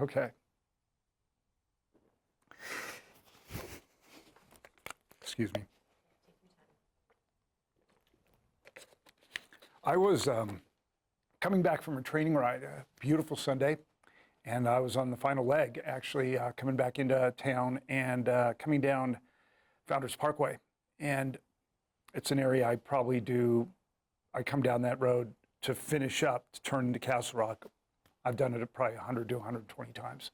Okay. Excuse me. I was coming back from a training ride, a beautiful Sunday, and I was on the final leg, actually, coming back into town and coming down Founders Parkway. And it's an area I probably do, I come down that road to finish up, to turn into Castle Rock. I've done it probably 100 to 120 times.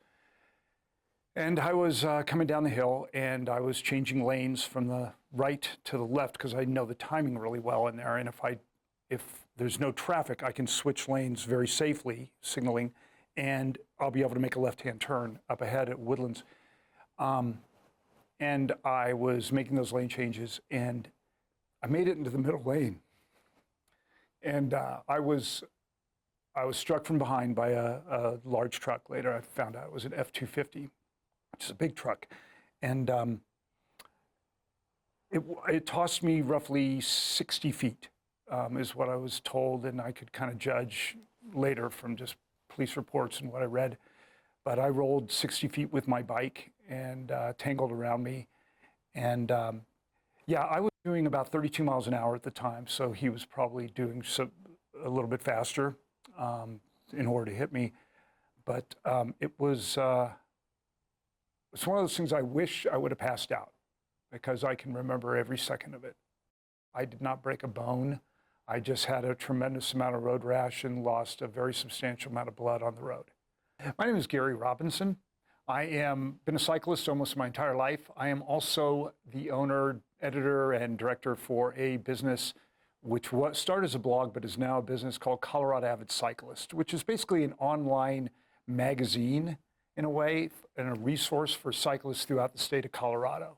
And I was coming down the hill, and I was changing lanes from the right to the left because I know the timing really well in there. And if there's no traffic, I can switch lanes very safely, signaling, and I'll be able to make a left-hand turn up ahead at Woodlands. And I was making those lane changes, and I made it into the middle lane. And I was struck from behind by a large truck. Later, I found out it was an F-250, which is a big truck. And it tossed me roughly 60 feet, is what I was told, and I could kind of judge later from just police reports and what I read. But I rolled 60 feet with my bike and tangled around me. And yeah, I was doing about 32 miles an hour at the time, so he was probably doing a little bit faster in order to hit me. But it's one of those things I wish I would have passed out, because I can remember every second of it. I did not break a bone. I just had a tremendous amount of road rash and lost a very substantial amount of blood on the road. My name is Gary Robinson. I am been a cyclist almost my entire life. I am also the owner, editor, and director for a business which started as a blog but is now a business called Colorado Avid Cyclist, which is basically an online magazine in a way, and a resource for cyclists throughout the state of Colorado.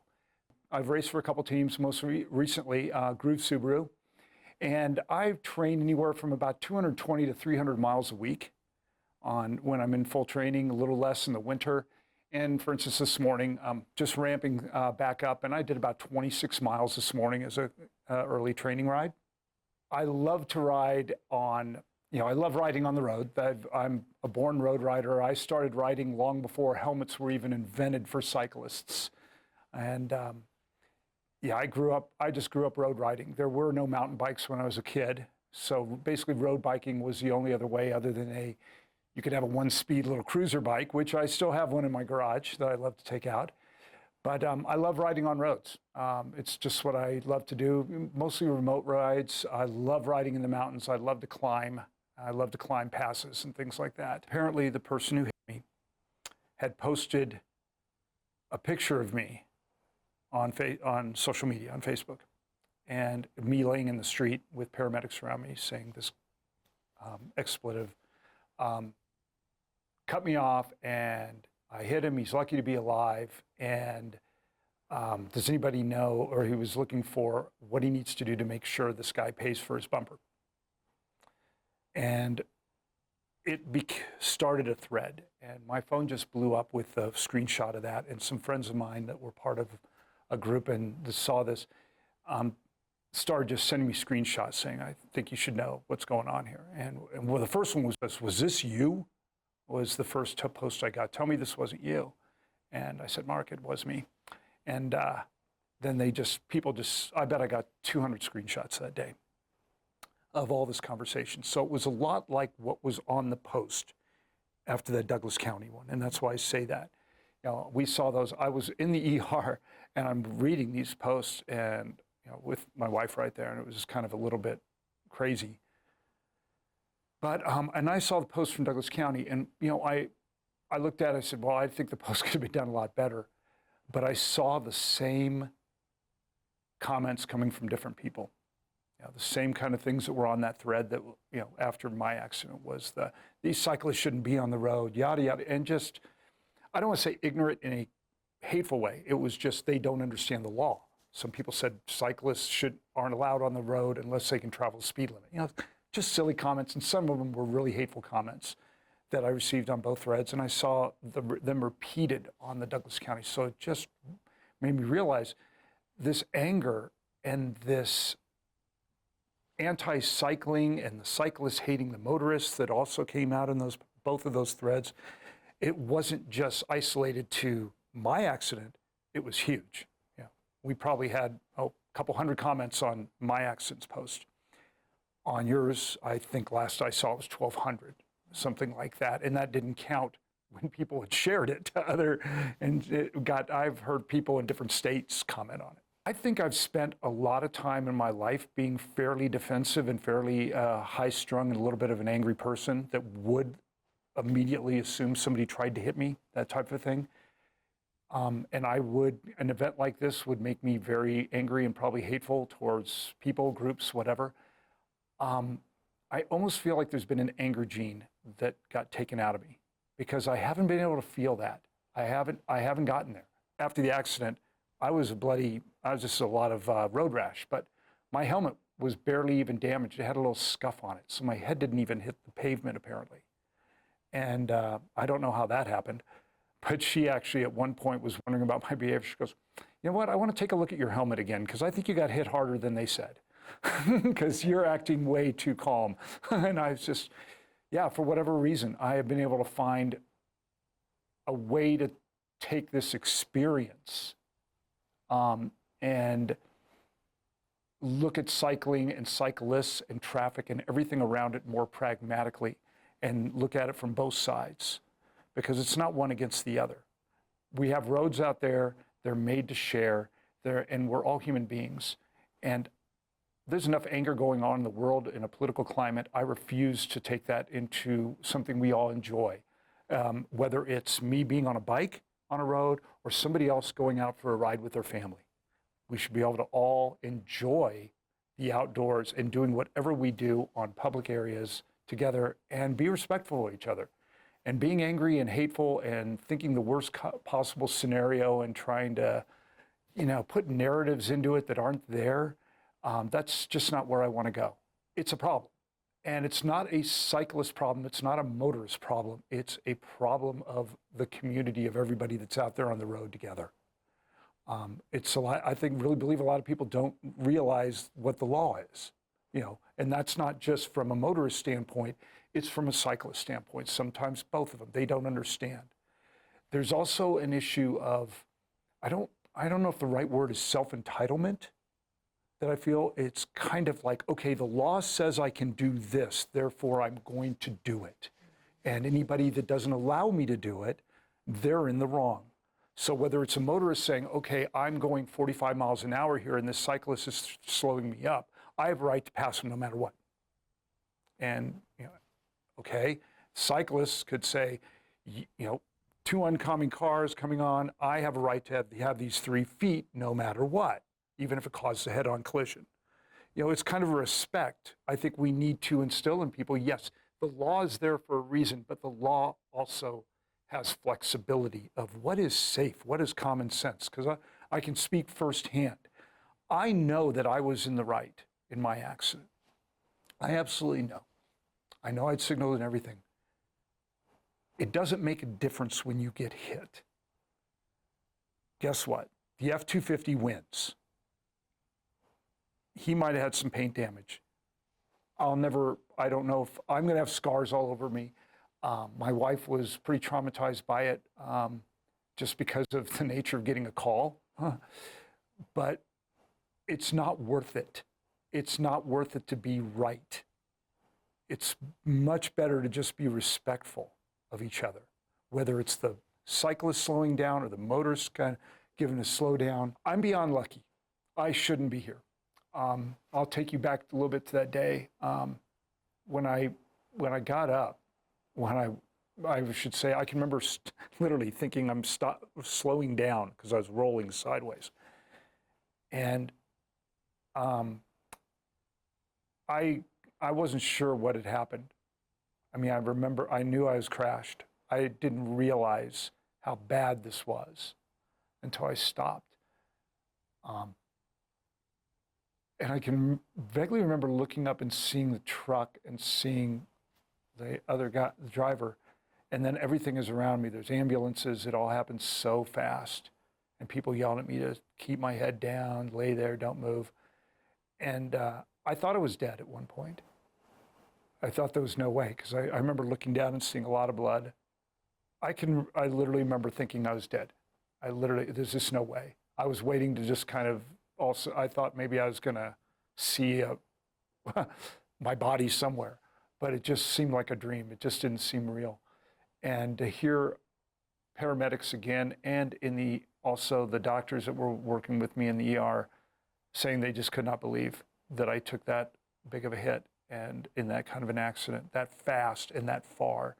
I've raced for a couple teams, most recently Groove Subaru, and I've trained anywhere from about 220 to 300 miles a week when I'm in full training, a little less in the winter. And for instance, this morning, just ramping back up, and I did about 26 miles this morning as a early training ride. I love to ride on, I love riding on the road. I'm a born road rider. I started riding long before helmets were even invented for cyclists. And yeah, I just grew up road riding. There were no mountain bikes when I was a kid. So basically road biking was the only other way other than you could have a one-speed little cruiser bike, which I still have one in my garage that I love to take out. But I love riding on roads. It's just what I love to do, mostly remote rides. I love riding in the mountains. I love to climb. I love to climb passes and things like that. Apparently, the person who hit me had posted a picture of me on social media, on Facebook, and me laying in the street with paramedics around me saying this expletive. Cut me off, and I hit him. He's lucky to be alive. And does anybody know, or he was looking for what he needs to do to make sure this guy pays for his bumper? And it started a thread, and my phone just blew up with a screenshot of that. And some friends of mine that were part of a group and saw this started just sending me screenshots saying, I think you should know what's going on here. And well, the first one was this you? Was the first post I got. Tell me this wasn't you. And I said, Mark, it was me. And then I bet I got 200 screenshots that day of all this conversation. So it was a lot like what was on the post after the Douglas County one. And that's why I say that. We saw those. I was in the ER and I'm reading these posts and with my wife right there, and it was just kind of a little bit crazy. But, and I saw the post from Douglas County, and, I looked at it, I said, well, I think the post could have been done a lot better. But I saw the same comments coming from different people. The same kind of things that were on that thread that, after my accident was these cyclists shouldn't be on the road, yada, yada. And just, I don't want to say ignorant in a hateful way. It was just they don't understand the law. Some people said cyclists aren't allowed on the road unless they can travel the speed limit. Just silly comments, and some of them were really hateful comments that I received on both threads, and I saw them repeated on the Douglas County. So it just made me realize this anger and this anti-cycling and the cyclists hating the motorists that also came out in both of those threads. it wasn't just isolated to my accident, it was huge. Yeah. We probably had a couple hundred comments on my accident's post. On yours, I think last I saw it was 1,200, something like that. And that didn't count when people had shared it to other, and I've heard people in different states comment on it. I think I've spent a lot of time in my life being fairly defensive and fairly high-strung and a little bit of an angry person that would immediately assume somebody tried to hit me, that type of thing. And an event like this would make me very angry and probably hateful towards people, groups, whatever. I almost feel like there's been an anger gene that got taken out of me because I haven't been able to feel that. I haven't gotten there. After the accident, I was just a lot of road rash, but my helmet was barely even damaged. It had a little scuff on it, so my head didn't even hit the pavement apparently. And I don't know how that happened, but she actually at one point was wondering about my behavior. She goes, you know what, I want to take a look at your helmet again because I think you got hit harder than they said because you're acting way too calm. And I was just, yeah, for whatever reason, I have been able to find a way to take this experience and look at cycling and cyclists and traffic and everything around it more pragmatically and look at it from both sides because it's not one against the other. We have roads out there, they're made to share, and we're all human beings. And there's enough anger going on in the world in a political climate. I refuse to take that into something we all enjoy, whether it's me being on a bike on a road or somebody else going out for a ride with their family. We should be able to all enjoy the outdoors and doing whatever we do on public areas together and be respectful of each other. And being angry and hateful and thinking the worst possible scenario and trying to, put narratives into it that aren't there, that's just not where I want to go. It's a problem. And it's not a cyclist problem. It's not a motorist problem. It's a problem of the community of everybody that's out there on the road together. It's a lot, I think, really believe a lot of people don't realize what the law is, and that's not just from a motorist standpoint, it's from a cyclist standpoint. Sometimes both of them, they don't understand. There's also an issue of, I don't know if the right word is self-entitlement, that I feel it's kind of like, okay, the law says I can do this, therefore I'm going to do it. And anybody that doesn't allow me to do it, they're in the wrong. So whether it's a motorist saying, okay, I'm going 45 miles an hour here and this cyclist is slowing me up, I have a right to pass him no matter what. And, okay, cyclists could say, two oncoming cars coming on, I have a right to have these 3 feet no matter what, even if it causes a head-on collision. It's kind of a respect I think we need to instill in people. Yes, the law is there for a reason, but the law also has flexibility of what is safe, what is common sense, because I can speak firsthand. I know that I was in the right in my accident. I absolutely know. I know I'd signaled and everything. It doesn't make a difference when you get hit. Guess what? The F-250 wins. He might have had some paint damage. I don't know if I'm going to have scars all over me. My wife was pretty traumatized by it just because of the nature of getting a call. But it's not worth it. It's not worth it to be right. It's much better to just be respectful of each other, whether it's the cyclist slowing down or the motorist kind of giving a slow down. I'm beyond lucky. I shouldn't be here. I'll take you back a little bit to that day when I got up. I should say, I can remember literally thinking I'm slowing down because I was rolling sideways. And I wasn't sure what had happened. I mean, I knew I was crashed. I didn't realize how bad this was until I stopped. And I can vaguely remember looking up and seeing the truck and seeing the other guy, the driver, and then everything is around me. There's ambulances. It all happens so fast. And people yelling at me to keep my head down, lay there, don't move. And I thought I was dead at one point. I thought there was no way, because I remember looking down and seeing a lot of blood. I literally remember thinking I was dead. There's just no way. I was waiting to just kind of also, I thought maybe I was going to see my body somewhere, but it just seemed like a dream. It just didn't seem real. And to hear paramedics again, and also the doctors that were working with me in the ER saying they just could not believe that I took that big of a hit and in that kind of an accident, that fast and that far.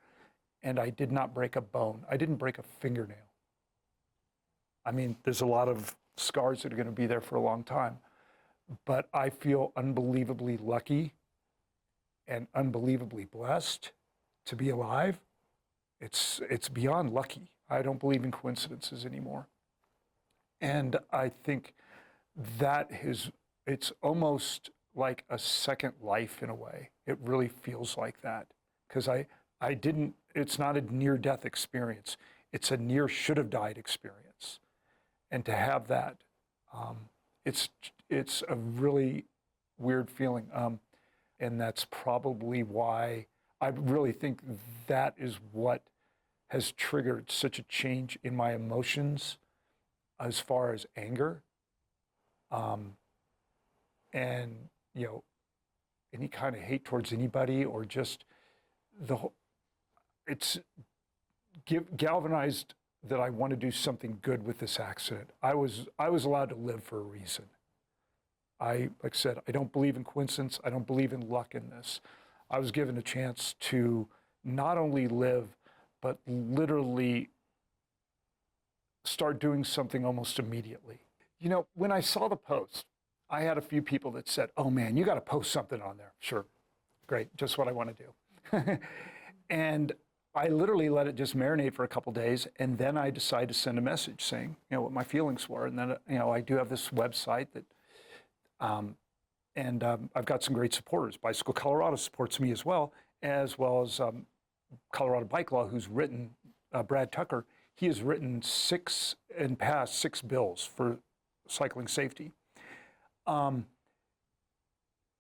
And I did not break a bone. I didn't break a fingernail. I mean, there's a lot of scars that are going to be there for a long time. But I feel unbelievably lucky and unbelievably blessed to be alive. It's beyond lucky. I don't believe in coincidences anymore. And I think it's almost like a second life in a way. It really feels like that. Because it's not a near-death experience. It's a near should-have-died experience. And to have that, it's a really weird feeling. And that's probably why I really think that is what has triggered such a change in my emotions as far as anger. And, any kind of hate towards anybody, or just it's galvanized that I want to do something good with this accident. I was allowed to live for a reason. Like I said, I don't believe in coincidence. I don't believe in luck in this. I was given a chance to not only live, but literally start doing something almost immediately. When I saw the post, I had a few people that said, "Oh man, you got to post something on there." Sure, great, just what I want to do. And I literally let it just marinate for a couple days, and then I decided to send a message saying, what my feelings were. And then, I do have this website that, I've got some great supporters. Bicycle Colorado supports me as well as Colorado Bike Law, who's written, Brad Tucker. He has written passed six bills for cycling safety.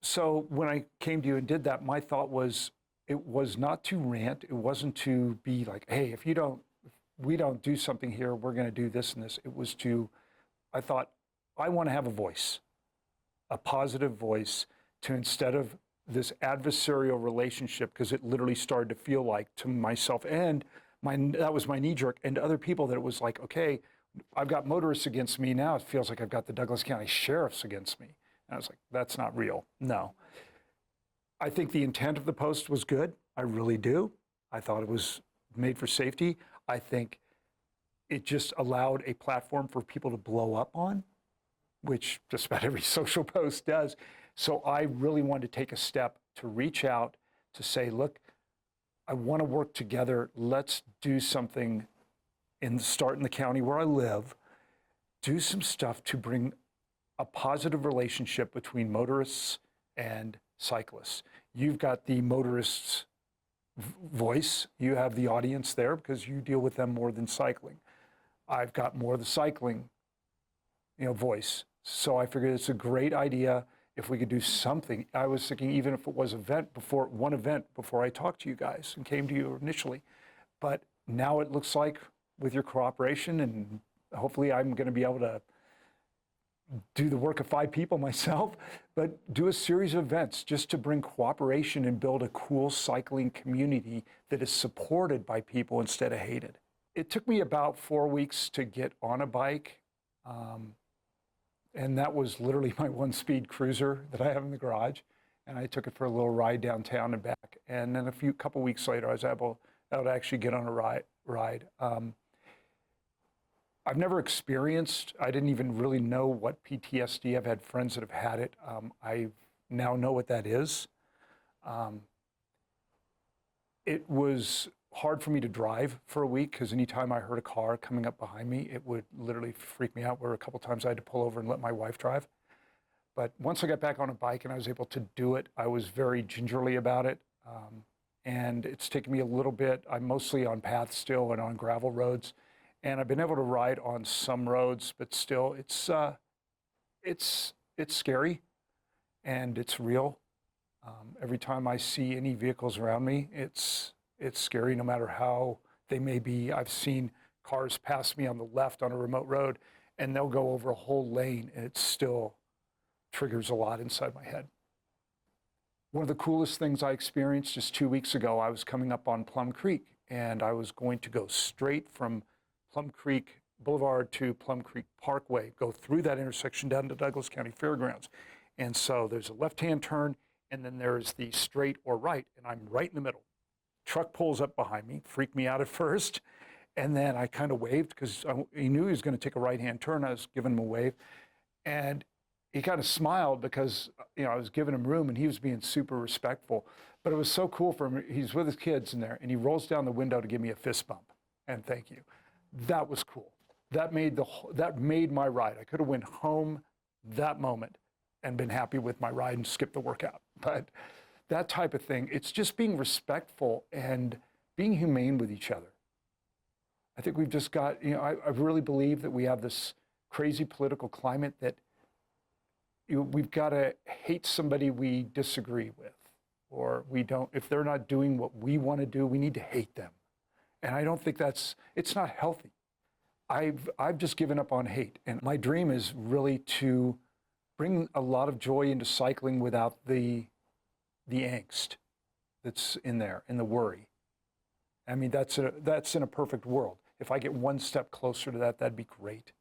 So when I came to you and did that, my thought was, it was not to rant. It wasn't to be like, hey, if we don't do something here, we're going to do this and this. It was I thought, I want to have a voice, a positive voice, to instead of this adversarial relationship, because it literally started to feel like to myself and that was my knee jerk, and to other people, that it was like, okay, I've got motorists against me. Now it feels like I've got the Douglas County sheriffs against me. And I was like, that's not real. No. I think the intent of the post was good. I really do. I thought it was made for safety. I think it just allowed a platform for people to blow up on, which just about every social post does. So I really wanted to take a step to reach out to say, look, I want to work together. Let's do something start in the county where I live, do some stuff to bring a positive relationship between motorists and cyclists. You've got the motorists' voice. You have the audience there because you deal with them more than cycling. I've got more of the cycling, voice. So I figured it's a great idea if we could do something. I was thinking even if it was one event before I talked to you guys and came to you initially. But now it looks like with your cooperation, and hopefully I'm going to be able to do the work of 5 people myself, but do a series of events just to bring cooperation and build a cool cycling community that is supported by people instead of hated. It took me about 4 weeks to get on a bike, and that was literally my 1-speed cruiser that I have in the garage, and I took it for a little ride downtown and back. And then a couple weeks later, I was able to actually get on a ride. I've never experienced, I didn't even really know what PTSD. I've had friends that have had it. I now know what that is. It was hard for me to drive for a week because anytime I heard a car coming up behind me, it would literally freak me out, where a couple times I had to pull over and let my wife drive. But once I got back on a bike and I was able to do it, I was very gingerly about it. And it's taken me a little bit. I'm mostly on paths still and on gravel roads. And I've been able to ride on some roads, but still, it's scary and it's real. Every time I see any vehicles around me, it's scary, no matter how They may be, I've seen cars pass me on the left on a remote road, and they'll go over a whole lane, and it still triggers a lot inside my head. One of the coolest things I experienced just 2 weeks ago, I was coming up on Plum Creek, and I was going to go straight from Plum Creek Boulevard to Plum Creek Parkway, go through that intersection down to Douglas County Fairgrounds. And so there's a left-hand turn, and then there's the straight or right, and I'm right in the middle. Truck pulls up behind me, freaked me out at first, and then I kind of waved because he knew he was going to take a right-hand turn. I was giving him a wave, and he kind of smiled because I was giving him room, and he was being super respectful. But it was so cool for him. He's with his kids in there, and he rolls down the window to give me a fist bump and thank you. That was cool. That made my ride. I could have went home that moment and been happy with my ride and skipped the workout. But that type of thing, it's just being respectful and being humane with each other. I think we've just got, I really believe that we have this crazy political climate that we've got to hate somebody we disagree with, or we don't, if they're not doing what we want to do, we need to hate them. And I don't think it's not healthy. I've just given up on hate. And my dream is really to bring a lot of joy into cycling without the angst that's in there and the worry. I mean, that's in a perfect world. If I get one step closer to that, that'd be great.